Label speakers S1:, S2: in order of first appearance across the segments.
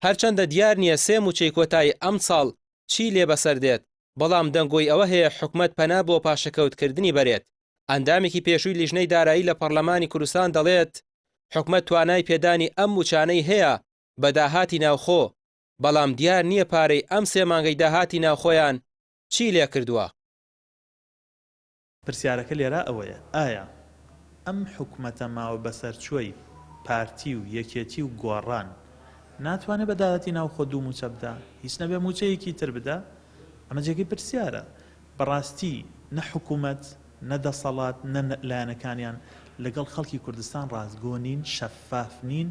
S1: هەرچەندە دیار نییە سێ موچەی کۆتایی ئەم ساڵ چی لێ بەسەر دێت، بەڵام دەنگۆی ئەوە هەیە حکومەت پەنا بۆ پاشەکەوتکردنی بەرێت. ئەندامێکی پێشووی لیژنەی دارایی لە پەرلەمانی کوردستان دەڵێت حکومەت توانای پێدانی ئەم موچانەی هەیە بە داهاتی ناوخۆ، بەڵام دیار نییە پارەی ئەم سێ مانگەی داهاتی ناوخۆیان چی لێ کردووە.
S2: پرسیارەکە لێرە ئەوەیە، ئایا ئەم حکومەتە ماوە بەسەرچووی پارتی و یەکێتی و گۆڕان ناتوانێت بە داهاتی ناوخۆ دوو موچە بدە، هیچ نەبێ موچەیەکی تر بدە؟ ئەمە جێگەی پرسیارە. بەڕاستی نە حکومەت نە دەسەڵات نە لایەنەکانیان لەگەڵ خەڵکی کوردستان ڕازگۆنین، شەفافنین،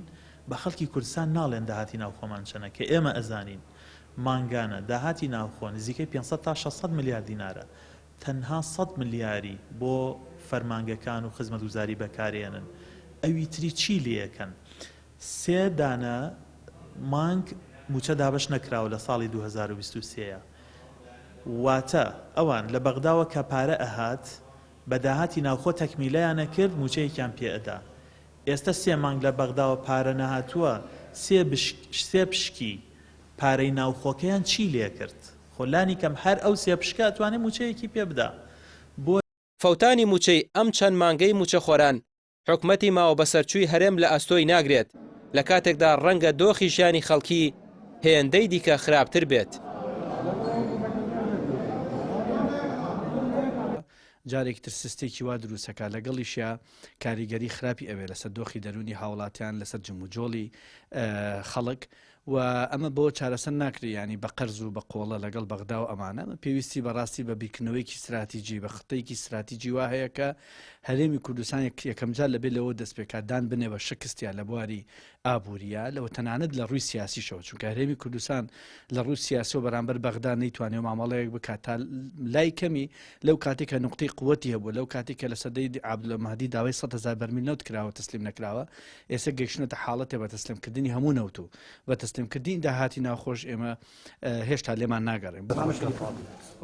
S2: بە خەڵکی کوردستان ناڵێن داهاتی ناوخۆمان چەنە کە ئێمە ئەزانین مانگانە داهاتی ناوخۆ نزیکەی 500 تا 600 میلیارد دینارە، تەنها 100 میلیاری بۆ فەرمانگەکان و خزمەتگوزاری بەکارێنن، ئەوی تری چی لێەکەن؟ سێ دانە مانگ موچە دابش نەکراوە لە ساڵی 2023 واتە ئەوان لە بەغداوە کە پارە ئەهات بە داهاتی ناوخۆ تەکمیلەیانە کرد موچەیەکیان پێئەدا. ئێستا سێ مانگ لە بەغداوە پارە نەهاتووە، سێ پشکی پارەی ناوخۆکەیان چی لێ کرد؟ خۆلانی کەم هەر ئەو سێ پشکە ئەتوانێت موچەیەکی پێ بدا. بۆ
S1: فەوتانی موچەی ئەم چەند مانگەی موچەخۆران حکومەتی ماوە بەسەرچووی هەرێم لە ئەستۆی ناگرێت، لە کاتێکدا ڕەنگە دۆخی ژیانی خەڵکی هێندەی دیکە خراپتر بێت.
S3: جارێک تر سستێکی وا دروستەکە لەگەڵیشە کاریگەری خراپی ئەوێ لەسەر دۆخی دەرونی هاوڵاتیان لەسەر جموجۆڵی خەڵک و ئەمە بۆ چارەسەر ناکری، ینی بە قەرز و بە قۆڵە لەگەڵ بەغدا و ئەمانە پێویستی بەڕاستی بە بیرکردنەوەیکی استراتیجی بە خطەیەکی استراتیجی وا هەیە کە هەرێمی کوردستان یەکەمجار لەبێت لەوە دەستپێکاردان بنێ بە شکستیا لە بواری ئابووریە لەوە تەنانەت لە ڕووی سیاسیشەوە، چونکە هەرێمی کوردستان لە ڕووی سیاسی و بەرامبەر بەغدا نەیتوانێت مامەڵەیەک بکات تا لای کەمی لەو کاتێک کە نقطەی قووەتی هەبوو، لەو کاتێک کە لە سەدەی عەبدولمەهدی داوای 100,000 بەرمیل نەوت کراوە تەسلیم نەکراوە، ئێستا گەیشتنەتە حاڵەتێ بە تەسلیمکردنی هەموو نەوت و بە تەسلیمکردنی داهاتی ناوخۆش ئێمە هێشتا لێمان ناگەڕێن.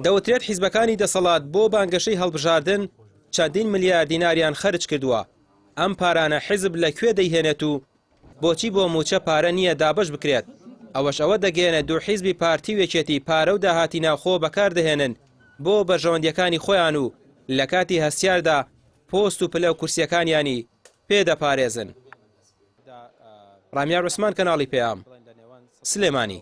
S1: دەوترێت حیزبەکانی دەسەڵات بۆ بانگەشەی هەڵبژاردن چەندین میلیارد دیناریان خەرج کردووە. ئەم پارانە حیزب لەکوێ دەیهێنێت و بۆچی بۆ موچە پارە نییە دابش بکرێت؟ ئەوەش ئەوە دەگەێنێت دوو حیزبی پارتی وێکێتی پارە و داهاتی ناوخۆ بەکاردەهێنن بۆ بەرژەوەندیەکانی خۆیان و لە کاتی هەستیاردا پۆست و پلە و کورسیەکانیانی پێدەپارێزن. ڕامیار عوسمان، کەناڵی پێام، سلێمانی.